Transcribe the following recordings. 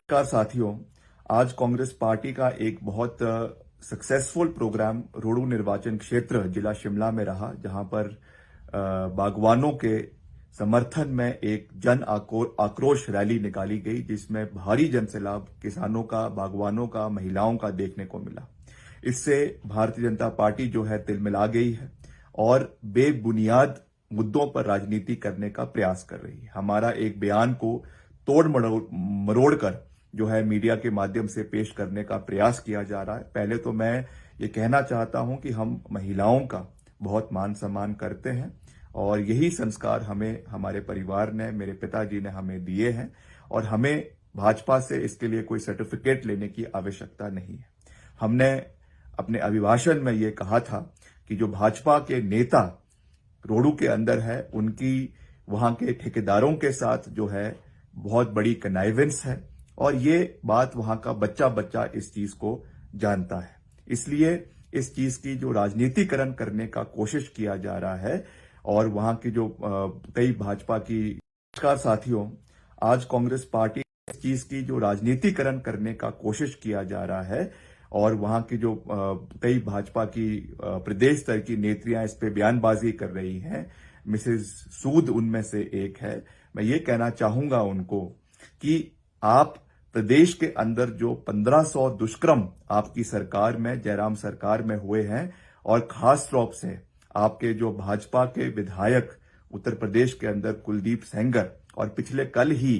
नमस्कार साथियों। आज कांग्रेस पार्टी का एक बहुत सक्सेसफुल प्रोग्राम रोडू निर्वाचन क्षेत्र जिला शिमला में रहा, जहां पर बागवानों के समर्थन में एक जन आक्रोश रैली निकाली गई, जिसमें भारी जनसैलाब किसानों का, बागवानों का, महिलाओं का देखने को मिला। इससे भारतीय जनता पार्टी जो है तिलमिला गई है और बेबुनियाद मुद्दों पर राजनीति करने का प्रयास कर रही है। हमारा एक बयान को तोड़ मरोड़ कर जो है मीडिया के माध्यम से पेश करने का प्रयास किया जा रहा है। पहले तो मैं ये कहना चाहता हूं कि हम महिलाओं का बहुत मान सम्मान करते हैं और यही संस्कार हमें हमारे परिवार ने, मेरे पिताजी ने हमें दिए हैं और हमें भाजपा से इसके लिए कोई सर्टिफिकेट लेने की आवश्यकता नहीं है। हमने अपने अभिभाषण में ये कहा था कि जो भाजपा के नेता रोडू के अंदर है, उनकी वहां के ठेकेदारों के साथ जो है बहुत बड़ी कनाइवेंस है और ये बात वहां का बच्चा बच्चा इस चीज को जानता है। इसलिए इस चीज की जो राजनीतिकरण करने का कोशिश किया जा रहा है और वहां की जो कई भाजपा की। नमस्कार साथियों, आज कांग्रेस पार्टी इस चीज की जो राजनीतिकरण करने का कोशिश किया जा रहा है और वहां की जो कई भाजपा की प्रदेश स्तर की नेत्रियां इस पे बयानबाजी कर रही हैं। मिसेज सूद उनमें से एक है। मैं ये कहना चाहूंगा उनको कि आप प्रदेश के अंदर जो 1500 दुष्कर्म आपकी सरकार में, जयराम सरकार में हुए हैं और खास तौर से आपके जो भाजपा के विधायक उत्तर प्रदेश के अंदर कुलदीप सेंगर, और पिछले कल ही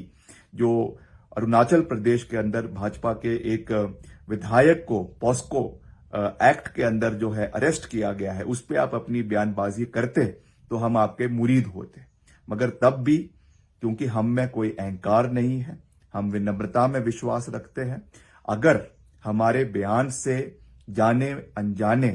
जो अरुणाचल प्रदेश के अंदर भाजपा के एक विधायक को पॉस्को एक्ट के अंदर जो है अरेस्ट किया गया है, उस पर आप अपनी बयानबाजी करते तो हम आपके मुरीद होते। मगर तब भी क्योंकि हम में कोई अहंकार नहीं है, हम विनम्रता में विश्वास रखते हैं। अगर हमारे बयान से जाने अनजाने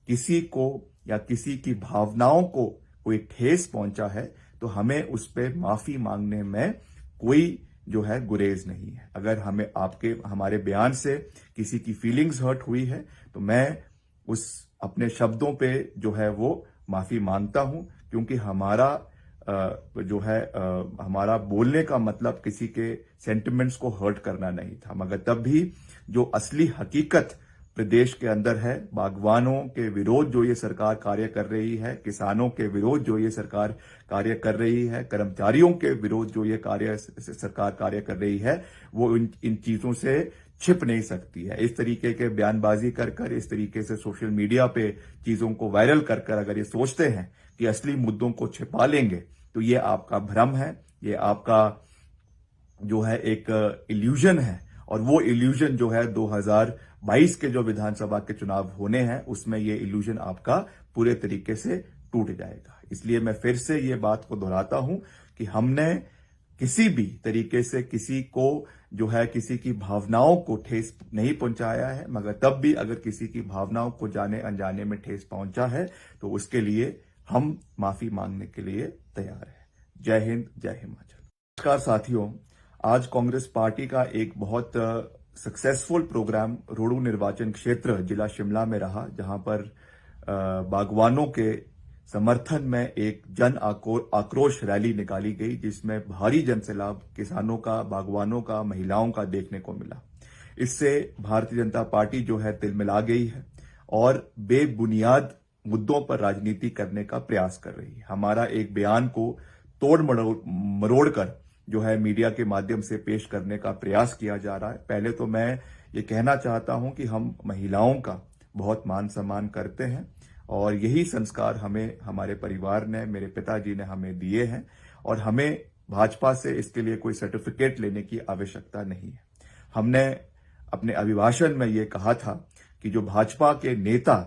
किसी को या किसी की भावनाओं को कोई ठेस पहुंचा है तो हमें उस पर माफी मांगने में कोई जो है गुरेज नहीं है। अगर हमें हमारे बयान से किसी की फीलिंग्स हर्ट हुई है तो मैं उस अपने शब्दों पे जो है वो माफी मांगता हूं, क्योंकि हमारा जो है हमारा बोलने का मतलब किसी के सेंटिमेंट्स को हर्ट करना नहीं था। मगर तब भी जो असली हकीकत प्रदेश के अंदर है, बागवानों के विरोध जो ये सरकार कार्य कर रही है, किसानों के विरोध जो ये सरकार कार्य कर रही है, कर्मचारियों के विरोध जो ये सरकार कार्य कर रही है, वो इन चीजों से छिप नहीं सकती है। इस तरीके के बयानबाजी कर इस तरीके से सोशल मीडिया पे चीजों को वायरल कर अगर ये सोचते हैं कि असली मुद्दों को छिपा लेंगे तो ये आपका भ्रम है, ये आपका जो है एक इल्यूजन है। और वो इल्यूजन जो है 2022 के जो विधानसभा के चुनाव होने हैं, उसमें ये इल्यूजन आपका पूरे तरीके से टूट जाएगा। इसलिए मैं फिर से ये बात को दोहराता हूं कि हमने किसी भी तरीके से किसी को जो है किसी की भावनाओं को ठेस नहीं पहुंचाया है। मगर तब भी अगर किसी की भावनाओं को जाने अनजाने में ठेस पहुंचा है तो उसके लिए हम माफी मांगने के लिए तैयार हैं। जय हिंद, जय हिमाचल। नमस्कार साथियों, आज कांग्रेस पार्टी का एक बहुत सक्सेसफुल प्रोग्राम रोडू निर्वाचन क्षेत्र जिला शिमला में रहा, जहां पर बागवानों के समर्थन में एक जन आक्रोश रैली निकाली गई, जिसमें भारी जनसैलाब किसानों का, बागवानों का, महिलाओं का देखने को मिला। इससे भारतीय जनता पार्टी जो है तिलमिला गई है और बेबुनियाद मुद्दों पर राजनीति करने का प्रयास कर रही है। हमारा एक बयान को तोड़ मरोड़ कर जो है मीडिया के माध्यम से पेश करने का प्रयास किया जा रहा है। पहले तो मैं ये कहना चाहता हूं कि हम महिलाओं का बहुत मान सम्मान करते हैं और यही संस्कार हमें हमारे परिवार ने, मेरे पिताजी ने हमें दिए हैं और हमें भाजपा से इसके लिए कोई सर्टिफिकेट लेने की आवश्यकता नहीं है। हमने अपने अभिभाषण में ये कहा था कि जो भाजपा के नेता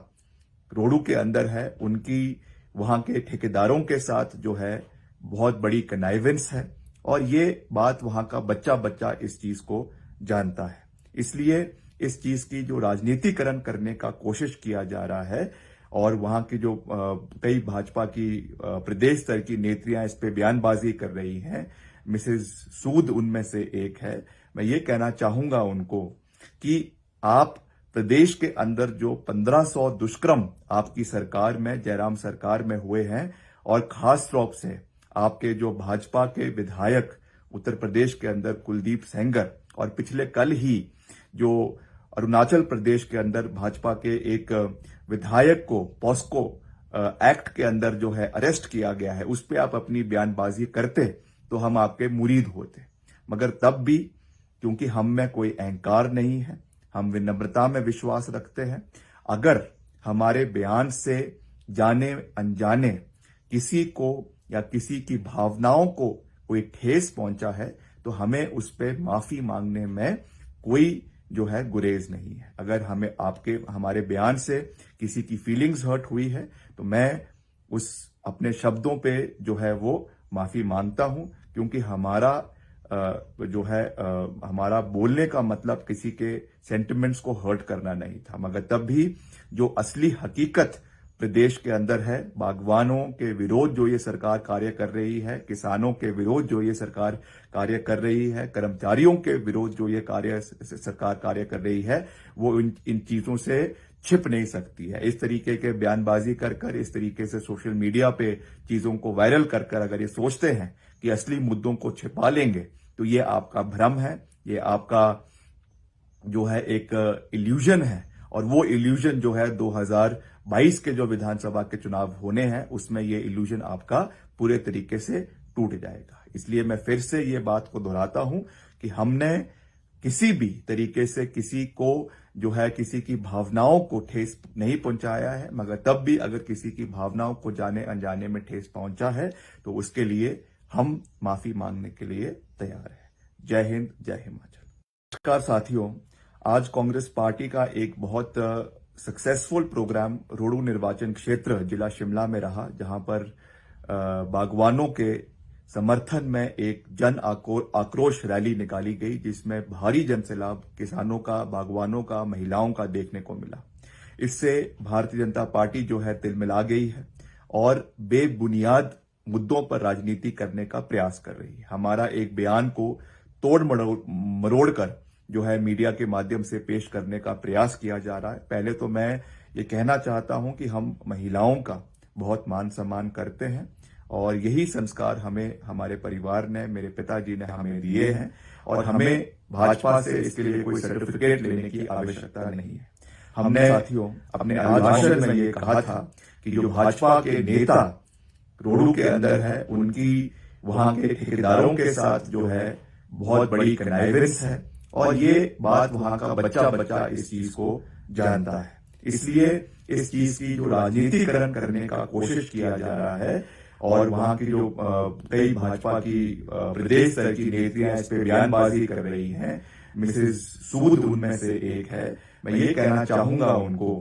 रोडू के अंदर है, उनकी वहां के ठेकेदारों के साथ जो है बहुत बड़ी कनाइवेंस है और ये बात वहां का बच्चा बच्चा इस चीज को जानता है। इसलिए इस चीज की जो राजनीतिकरण करने का कोशिश किया जा रहा है और वहां की जो कई भाजपा की प्रदेश स्तर की नेत्रियां इस पे बयानबाजी कर रही हैं। मिसेज सूद उनमें से एक है। मैं ये कहना चाहूंगा उनको कि आप प्रदेश के अंदर जो 1500 दुष्कर्म आपकी सरकार में, जयराम सरकार में हुए हैं और खास तौर से आपके जो भाजपा के विधायक उत्तर प्रदेश के अंदर कुलदीप सेंगर, और पिछले कल ही जो अरुणाचल प्रदेश के अंदर भाजपा के एक विधायक को पॉस्को एक्ट के अंदर जो है अरेस्ट किया गया है, उस पर आप अपनी बयानबाजी करते तो हम आपके मुरीद होते। मगर तब भी क्योंकि हम में कोई अहंकार नहीं है, हम विनम्रता में विश्वास रखते हैं। अगर हमारे बयान से जाने अनजाने किसी को या किसी की भावनाओं को कोई ठेस पहुंचा है तो हमें उस पर माफी मांगने में कोई जो है गुरेज नहीं है। अगर हमें हमारे बयान से किसी की फीलिंग्स हर्ट हुई है तो मैं उस अपने शब्दों पे जो है वो माफी मांगता हूं, क्योंकि हमारा हमारा बोलने का मतलब किसी के सेंटिमेंट्स को हर्ट करना नहीं था। मगर तब भी जो असली हकीकत प्रदेश के अंदर है, बागवानों के विरोध जो ये सरकार कार्य कर रही है, किसानों के विरोध जो ये सरकार कार्य कर रही है, कर्मचारियों के विरोध जो ये सरकार कार्य कर रही है, वो इन चीजों से छिप नहीं सकती है। इस तरीके के बयानबाजी कर इस तरीके से सोशल मीडिया पे चीजों को वायरल कर अगर ये सोचते हैं कि असली मुद्दों को छिपा लेंगे तो ये आपका भ्रम है, ये आपका जो है एक इल्यूजन है। और वो इल्यूजन जो है 2022 के जो विधानसभा के चुनाव होने हैं उसमें ये इल्यूजन आपका पूरे तरीके से टूट जाएगा। इसलिए मैं फिर से ये बात को दोहराता हूं कि हमने किसी भी तरीके से किसी को जो है किसी की भावनाओं को ठेस नहीं पहुंचाया है। मगर तब भी अगर किसी की भावनाओं को जाने अनजाने में ठेस पहुंचा है तो उसके लिए हम माफी मांगने के लिए तैयार हैं। जय हिंद, जय हिमाचल। नमस्कार साथियों, आज कांग्रेस पार्टी का एक बहुत सक्सेसफुल प्रोग्राम रोहडू निर्वाचन क्षेत्र जिला शिमला में रहा, जहां पर बागवानों के समर्थन में एक जन आक्रोश रैली निकाली गई, जिसमें भारी जनसैलाब किसानों का, बागवानों का, महिलाओं का देखने को मिला। इससे भारतीय जनता पार्टी जो है तिलमिला गई है और बेबुनियाद मुद्दों पर राजनीति करने का प्रयास कर रही है। हमारा एक बयान को तोड़ मरोड़ कर जो है मीडिया के माध्यम से पेश करने का प्रयास किया जा रहा है। पहले तो मैं ये कहना चाहता हूं कि हम महिलाओं का बहुत मान सम्मान करते हैं और यही संस्कार हमें हमारे परिवार ने, मेरे पिताजी ने हमें दिए हैं और हमें भाजपा से इसके लिए कोई सर्टिफिकेट लेने की आवश्यकता नहीं है। हमने साथियों अपने भाषण में ये कहा था कि जो भाजपा के नेता रोहडू के अंदर है, उनकी वहां के ठेकेदारों के साथ जो है बहुत बड़ी कनाइवेंस है और ये बात वहां का बच्चा बच्चा इस चीज को जानता है। इसलिए इस चीज की जो राजनीतिकरण करने का कोशिश किया जा रहा है और वहां की जो कई भाजपा की प्रदेश स्तर की नेत्रियां इस पे बयानबाजी कर रही हैं, मिसेस सूद उनमें से एक है। मैं ये कहना चाहूंगा उनको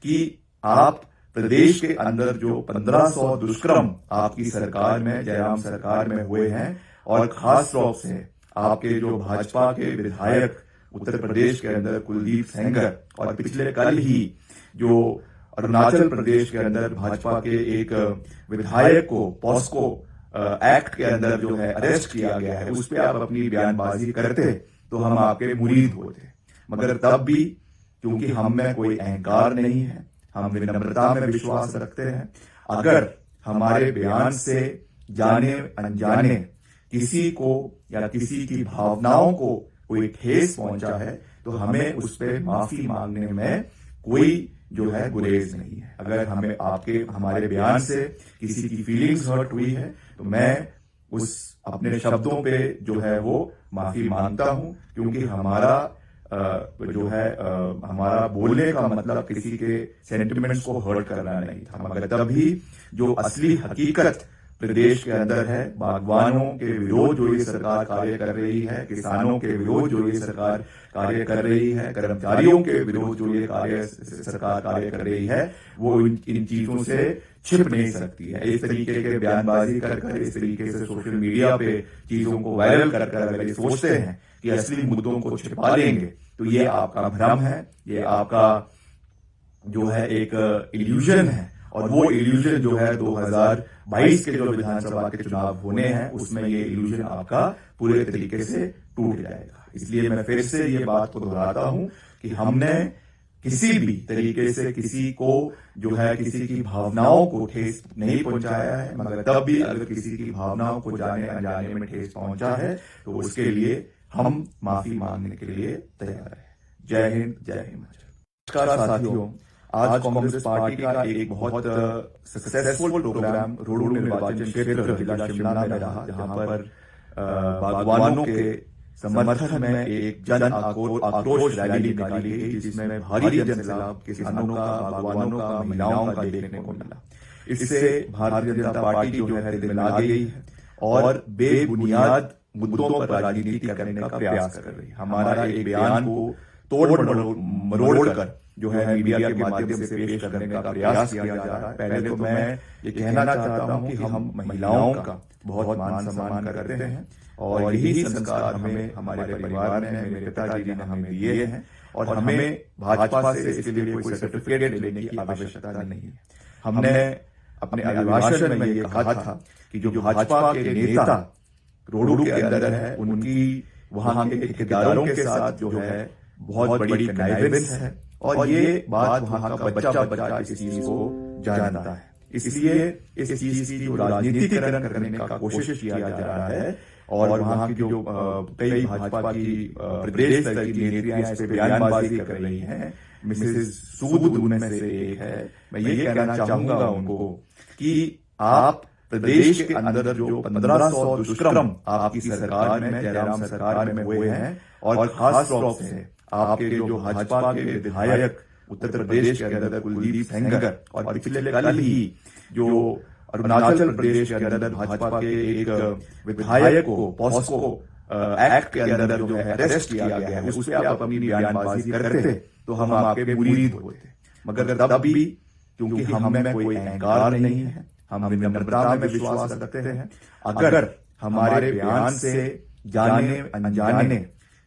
कि आप प्रदेश के अंदर जो 1500 दुष्कर्म आपकी सरकार में, जयराम सरकार में हुए हैं और खास तौर से आपके जो भाजपा के विधायक उत्तर प्रदेश के अंदर कुलदीप सेंगर और पिछले कल ही जो अरुणाचल प्रदेश के अंदर भाजपा के एक विधायक को पॉस्को एक्ट के अंदर जो है अरेस्ट किया गया है, उस पर आप अपनी बयानबाजी करते तो हम आपके मुरीद होते। मगर तब भी क्योंकि हम में कोई अहंकार नहीं है, हम विनम्रता में विश्वास रखते हैं। अगर हमारे बयान से जाने अनजाने किसी को या किसी की भावनाओं को कोई ठेस पहुंचा है तो हमें उस पर माफी मांगने में कोई जो है गुरेज नहीं है। अगर हमारे बयान से किसी की फीलिंग्स हर्ट हुई है तो मैं उस अपने शब्दों पे जो है वो माफी मांगता हूं, क्योंकि हमारा हमारा बोलने का मतलब किसी के सेंटिमेंट्स को हर्ट करना नहीं था। मगर तब भी जो असली हकीकत प्रदेश के अंदर है, बागवानों के विरोध जो ये सरकार कार्य कर रही है, किसानों के विरोध जो ये सरकार कार्य कर रही है, कर्मचारियों के विरोध जो ये सरकार कार्य कर रही है, वो इन चीजों से छिप नहीं सकती है। इस तरीके के बयानबाजी कर इस तरीके से सोशल मीडिया पे चीजों को वायरल कर अगर ये सोचते हैं कि असली मुद्दों को छिपा लेंगे तो ये आपका भ्रम है, ये आपका जो है एक इल्यूजन है। और वो इल्यूजन जो है 2022 के जो विधानसभा के चुनाव होने हैं उसमें ये इल्यूजन आपका पूरे तरीके से टूट जाएगा। इसलिए मैं फिर से ये बात को दोहराता हूं कि हमने किसी भी तरीके से किसी को जो है किसी की भावनाओं को ठेस नहीं पहुंचाया है। मगर तब भी अगर किसी की भावनाओं को जाने अनजाने में ठेस पहुंचा है तो उसके लिए हम माफी मांगने के लिए तैयार हैं। जय हिंद, जय हिमाचल। नमस्कार साथियों, आज कांग्रेस पार्टी का एक बहुत सक्सेसफुल प्रोग्राम रोहडू निर्वाचन क्षेत्र जिला शिमला में रहा, जहां पर बागवानों के समर्थन में एक जन आक्रोश रैली निकाली गई, जिसमें भारी जनसैलाब किसानों का, बागवानों का, महिलाओं का देखने को मिला। इससे भारतीय जनता पार्टी जो है दिल में आ गई है और बेबुनियाद मुद्दों पर राजनीति करने का प्रयास कर रही है। हमारा एक बयान को तोड़ मरोड़ कर जो है मीडिया के माध्यम से पेश करने का प्रयास किया जा रहा है। पहले तो मैं ये कहना चाहता हूं कि हम महिलाओं का बहुत मान सम्मान करते हैं और यही संस्कार हमें हमारे परिवार ने, मेरे पिताजी ने हमें दिए हैं और हमें भाजपा से इसके लिए कोई सर्टिफिकेट लेने की आवश्यकता नहीं है। हमने अपने अभिभाषण में ये कहा था कि जो भाजपा के नेता रोहडू के अंदर है, उनकी वहां के ठेकेदारों के साथ जो है बहुत बड़ी कनाइवेंस है और ये बात वहां का बच्चा इस चीज को जानता है। इसलिए इस चीज की जो राजनीतिकरण करने का कोशिश किया जा रहा है और वहां की जो कई भाजपा की प्रदेश स्तर की नेत्रियां इस पे बयानबाजी कर रही हैं, मिसेस सूद उनमें से एक है। मैं ये कहना चाहूंगा उनको कि आप प्रदेश के अंदर जो 1500 दुष्कर्म आपकी सरकार में, जयराम सरकार में हुए हैं और खास तौर से आपके जो भाजपा के विधायक उत्तर प्रदेश के अंदर कुलदीप सेंगर और पिछले कल ही जो अरुणाचल प्रदेश के अंदर भाजपा के एक विधायक को पॉस्को एक्ट के अंदर जो है अरेस्ट किया गया है, उस पर आप अपनी बयानबाजी करते तो हम आपके मुरीद होते। मगर तब भी क्योंकि हम में कोई अहंकार नहीं है, हम विनम्रता में विश्वास रखते हैं। अगर हमारे बयान से जाने अनजाने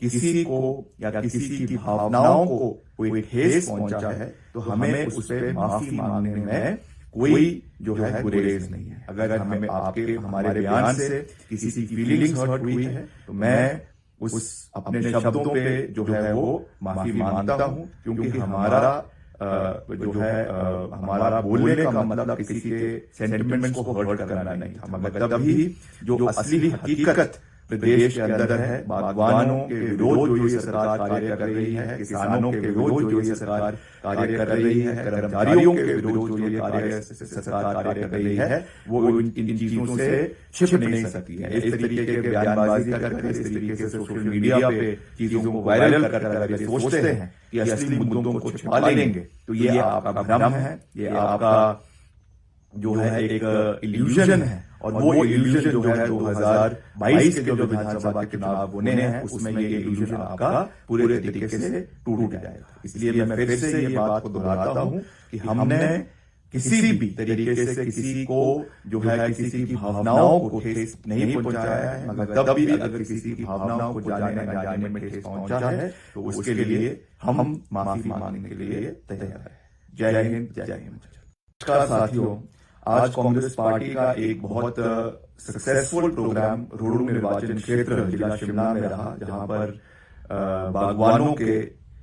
किसी को या किसी की भावनाओं को कोई ठेस पहुंचा है तो हमें उस पर माफी मांगने में कोई जो है गुरेज नहीं है। अगर हमें आपके हमारे बयान से किसी की फीलिंग्स हर्ट हुई है तो मैं उस अपने शब्दों पे जो है वो माफी मांगता हूं, क्योंकि हमारा जो है हमारा बोलने का मतलब किसी के सेंटिमेंट्स को हर्ट करना नहीं था। मगर तभी जो असली हकीकत प्रदेश के अंदर है, बागवानों के विरोध जो ये सरकार कार्य कर रही है, किसानों के विरोध जो ये सरकार कार्य कर रही है, कर्मचारियों के विरोध जो ये सरकार कार्य कर रही है, वो इन चीजों से छिप नहीं सकती है। इस तरीके के बयानबाजी करके, इस तरीके से सोशल मीडिया पे चीजों को वायरल कर अगर ये सोचते हैं कि असली मुद्दों को छिपा लेंगे तो ये आपका भ्रम है, ये आपका जो है एक इल्यूजन है। और वो इल्यूजन जो है 2022 के जो विधानसभा के चुनाव होने हैं उसमें ये इल्यूजन आपका पूरे तरीके से टूट जाएगा। इसलिए मैं फिर से ये बात को दोहराता हूं कि हमने किसी भी तरीके से किसी को जो है किसी की भावनाओं को ठेस नहीं पहुंचाया है। मगर तब भी अगर किसी की भावनाओं को जाने न जाने में ठेस पहुंचा है तो उसके लिए हम माफी मांगने के लिए तैयार हैं। जय हिंद, जय हिमाचल। नमस्कार साथियों, आज कांग्रेस पार्टी का एक बहुत सक्सेसफुल प्रोग्राम रोहडू निर्वाचन क्षेत्र जिला शिमला में रहा, जहां पर बागवानों के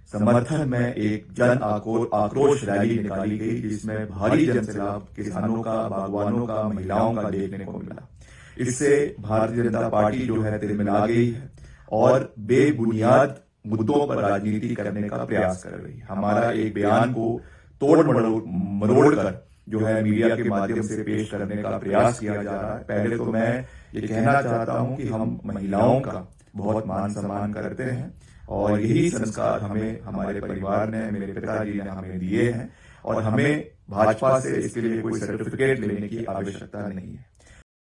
समर्थन में एक जन आक्रोश रैली निकाली गई, जिसमें भारी जनसैलाब किसानों का, बागवानों का, महिलाओं का देखने को मिला। इससे भारतीय जनता पार्टी जो है दिल में आ गई है और बेबुनियाद मुद्दों पर राजनीति करने का प्रयास कर रही है। हमारा एक बयान को तोड़ मरोड़ कर जो है मीडिया के माध्यम से पेश करने का प्रयास किया जा रहा है। पहले तो मैं ये कहना चाहता हूं कि हम महिलाओं का बहुत मान सम्मान करते हैं और यही संस्कार हमें हमारे परिवार ने, मेरे पिताजी ने हमें दिए हैं और हमें भाजपा से इसके लिए कोई सर्टिफिकेट लेने की आवश्यकता नहीं है।